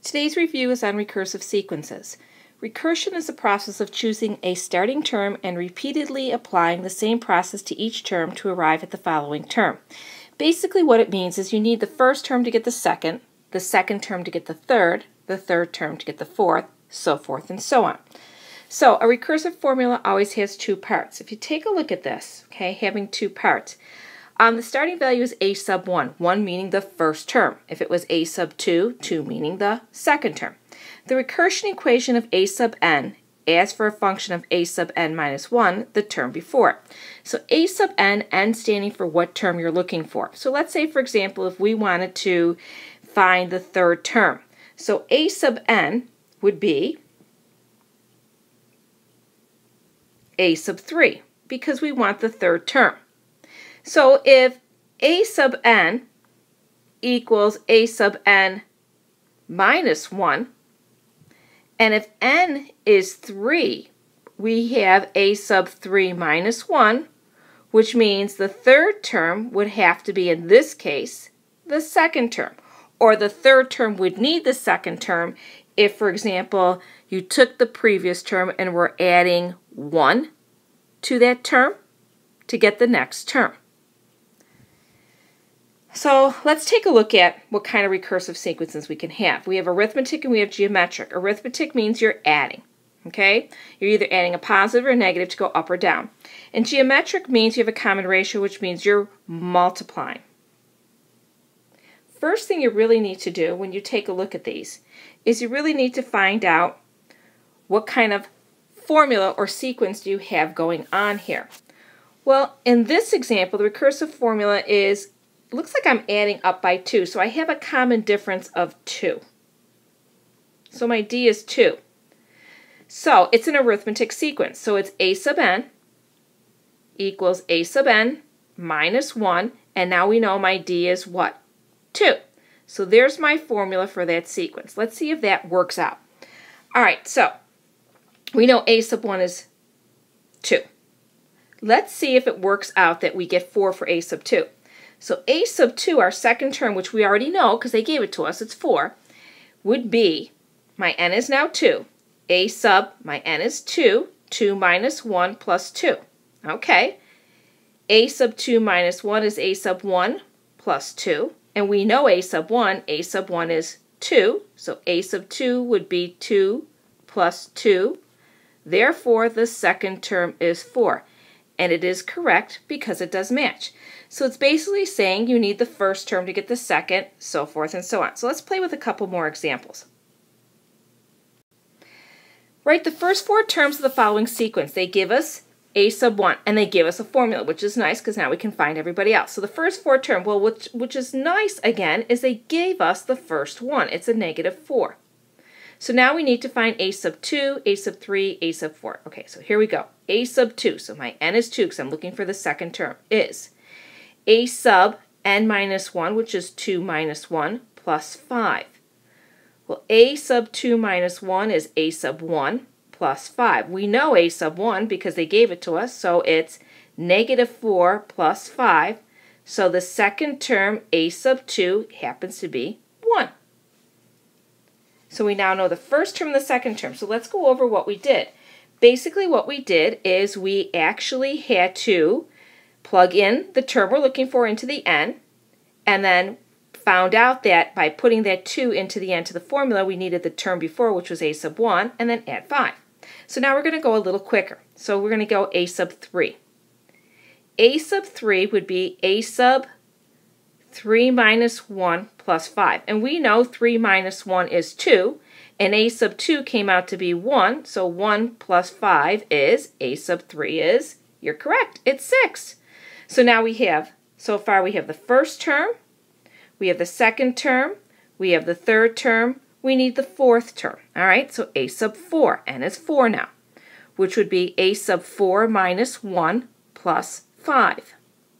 Today's review is on recursive sequences. Recursion is the process of choosing a starting term and repeatedly applying the same process to each term to arrive at the following term. Basically what it means is you need the first term to get the second term to get the third term to get the fourth, so forth and so on. So a recursive formula always has two parts. If you take a look at this, okay, having two parts, the starting value is a sub 1, 1 meaning the first term. If it was a sub 2, 2 meaning the second term. The recursion equation of a sub n asks for a function of a sub n minus 1, the term before it. So a sub n, n standing for what term you're looking for. So let's say, for example, if we wanted to find the third term. So a sub n would be a sub 3 because we want the third term. So if a sub n equals a sub n minus 1, and if n is 3, we have a sub 3 minus 1, which means the third term would have to be, in this case, the second term. Or the third term would need the second term if, for example, you took the previous term and were adding 1 to that term to get the next term. So let's take a look at what kind of recursive sequences we can have. We have arithmetic and we have geometric. Arithmetic means you're adding, okay? You're either adding a positive or a negative to go up or down. And geometric means you have a common ratio, which means you're multiplying. First thing you really need to do when you take a look at these is you really need to find out what kind of formula or sequence do you have going on here. Well, in this example, the recursive formula is, it looks like I'm adding up by 2, so I have a common difference of 2. So my D is 2. So it's an arithmetic sequence. So it's a sub n equals a sub n minus 1, and now we know my D is what? 2. So there's my formula for that sequence. Let's see if that works out. All right, so we know a sub 1 is 2. Let's see if it works out that we get 4 for a sub 2. So a sub 2, our second term, which we already know because they gave it to us, it's 4, would be, my n is now 2. A sub, my n is 2. 2 minus 1 plus 2. Okay. A sub 2 minus 1 is a sub 1 plus 2. And we know a sub 1 is 2. So a sub 2 would be 2 plus 2. Therefore, the second term is 4. And it is correct because it does match. So it's basically saying you need the first term to get the second, so forth and so on. So let's play with a couple more examples. Write the first 4 terms of the following sequence. They give us a sub 1, and they give us a formula, which is nice because now we can find everybody else. So the first 4 terms, well, which is nice again, is they gave us the first one. It's a negative 4. So now we need to find a sub 2, a sub 3, a sub 4. Okay, so here we go. A sub 2, so my n is 2 because I'm looking for the second term, is a sub n minus 1, which is 2 minus 1, plus 5. Well, a sub 2 minus 1 is a sub 1 plus 5. We know a sub 1 because they gave it to us, so it's negative 4 plus 5. So the second term, a sub 2, happens to be 1. So we now know the first term and the second term. So let's go over what we did. Basically what we did is we actually had to plug in the term we're looking for into the n, and then found out that by putting that 2 into the end to the formula, we needed the term before, which was a sub 1, and then add 5. So now we're going to go a little quicker. So we're going to go a sub 3. A sub 3 would be a sub 3 minus 1 plus 5. And we know 3 minus 1 is 2, and a sub 2 came out to be 1, so 1 plus 5 is, a sub 3 is, you're correct, it's 6. So now we have, so far we have the first term, we have the second term, we have the third term, we need the fourth term. All right, so a sub 4, n is 4 now, which would be a sub 4 minus 1 plus 5.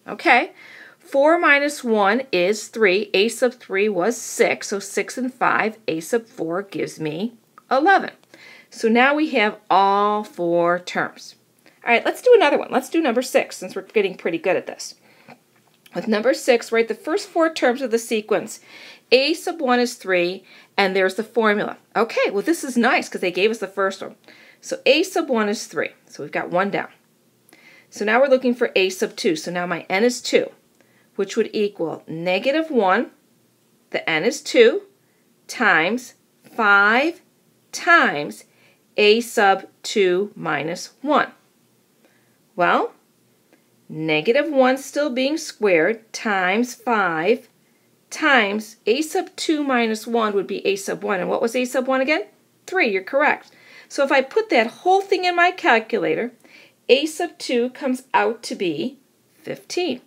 Okay, 4 minus 1 is 3, a sub 3 was 6, so 6 and 5, a sub 4 gives me 11. So now we have all 4 terms. All right, let's do another one. Let's do number 6 since we're getting pretty good at this. With number 6, write the first 4 terms of the sequence a sub 1 is 3, and there's the formula. Okay, well this is nice because they gave us the first one. So a sub 1 is 3. So we've got 1 down. So now we're looking for a sub 2. So now my n is 2, which would equal negative 1, the n is 2, times 5 times a sub 2 minus 1. Well, negative 1 still being squared times 5 times a sub 2 minus 1 would be a sub 1. And what was a sub 1 again? 3, you're correct. So if I put that whole thing in my calculator, a sub 2 comes out to be 15.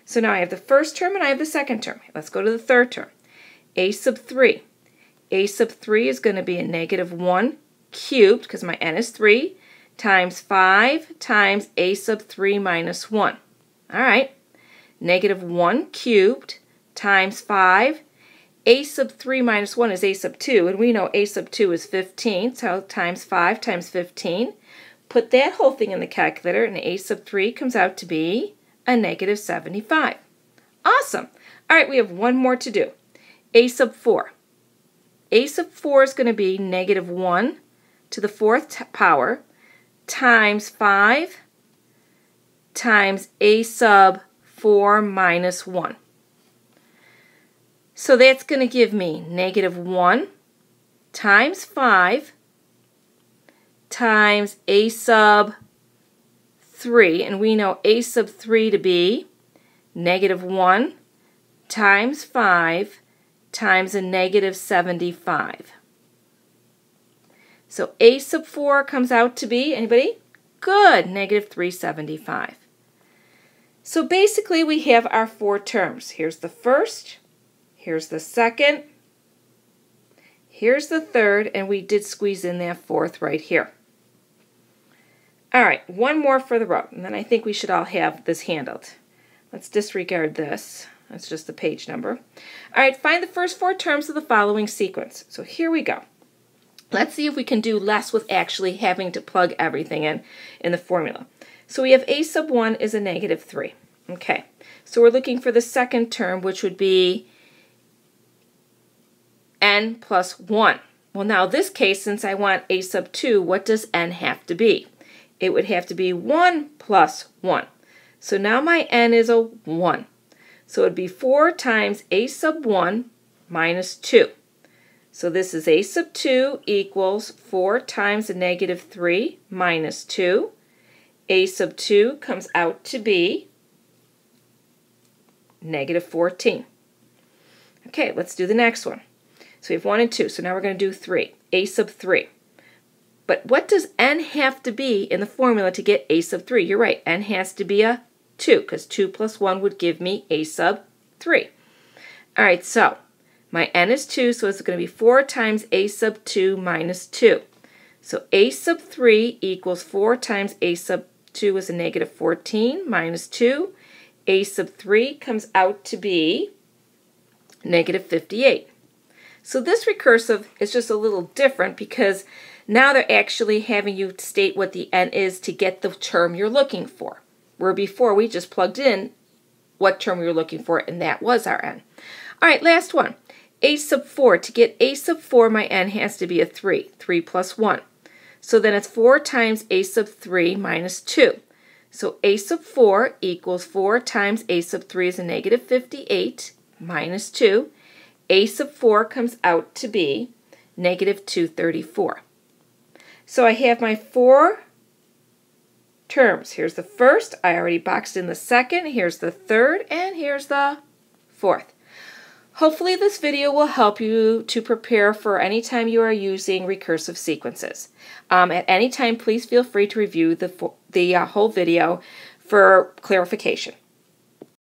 So now I have the first term and I have the second term. Let's go to the third term. A sub 3. A sub 3 is going to be a negative 1 cubed, because my n is 3, times 5 times a sub 3 minus 1. All right. Negative 1 cubed times 5. A sub 3 minus 1 is a sub 2, and we know a sub 2 is 15, so times 5 times 15. Put that whole thing in the calculator, and a sub 3 comes out to be a negative 75. Awesome. All right, we have one more to do. A sub 4. A sub 4 is going to be negative 1 to the 4th power times 5 times a sub 4 minus 1. So that's going to give me negative 1 times 5 times a sub 3, and we know a sub 3 to be negative 1 times 5 times a negative 75. So a sub 4 comes out to be, anybody? Good, negative 375. So basically we have our 4 terms. Here's the first, here's the second, here's the third, and we did squeeze in that 4th right here. All right, one more for the row, and then I think we should all have this handled. Let's disregard this. That's just the page number. All right, find the first 4 terms of the following sequence. So here we go. Let's see if we can do less with actually having to plug everything in the formula. So we have a sub 1 is a negative 3. Okay, so we're looking for the second term, which would be n plus 1. Well, now this case, since I want a sub 2, what does n have to be? It would have to be 1 plus 1. So now my n is a 1. So it would be 4 times a sub 1 minus 2. So this is a sub 2 equals 4 times a negative 3 minus 2. A sub 2 comes out to be negative 14. Okay, let's do the next one. So we have 1 and 2. So now we're going to do 3. A sub 3. But what does n have to be in the formula to get a sub 3? You're right, n has to be a 2, because 2 plus 1 would give me a sub 3. All right, so my n is 2, so it's going to be 4 times a sub 2 minus 2. So a sub 3 equals 4 times a sub 2 is a negative 14 minus 2. A sub 3 comes out to be negative 58. So this recursive is just a little different because now they're actually having you state what the n is to get the term you're looking for. Where before we just plugged in what term we were looking for, and that was our n. All right, last one. A sub 4. To get a sub 4, my n has to be a 3. 3 plus 1. So then it's 4 times a sub 3 minus 2. So a sub 4 equals 4 times a sub 3 is a negative 58 minus 2. A sub 4 comes out to be negative 234. So I have my 4 terms. Here's the first. I already boxed in the second. Here's the third. And here's the 4th. Hopefully this video will help you to prepare for any time you are using recursive sequences. At any time, please feel free to review the whole video for clarification.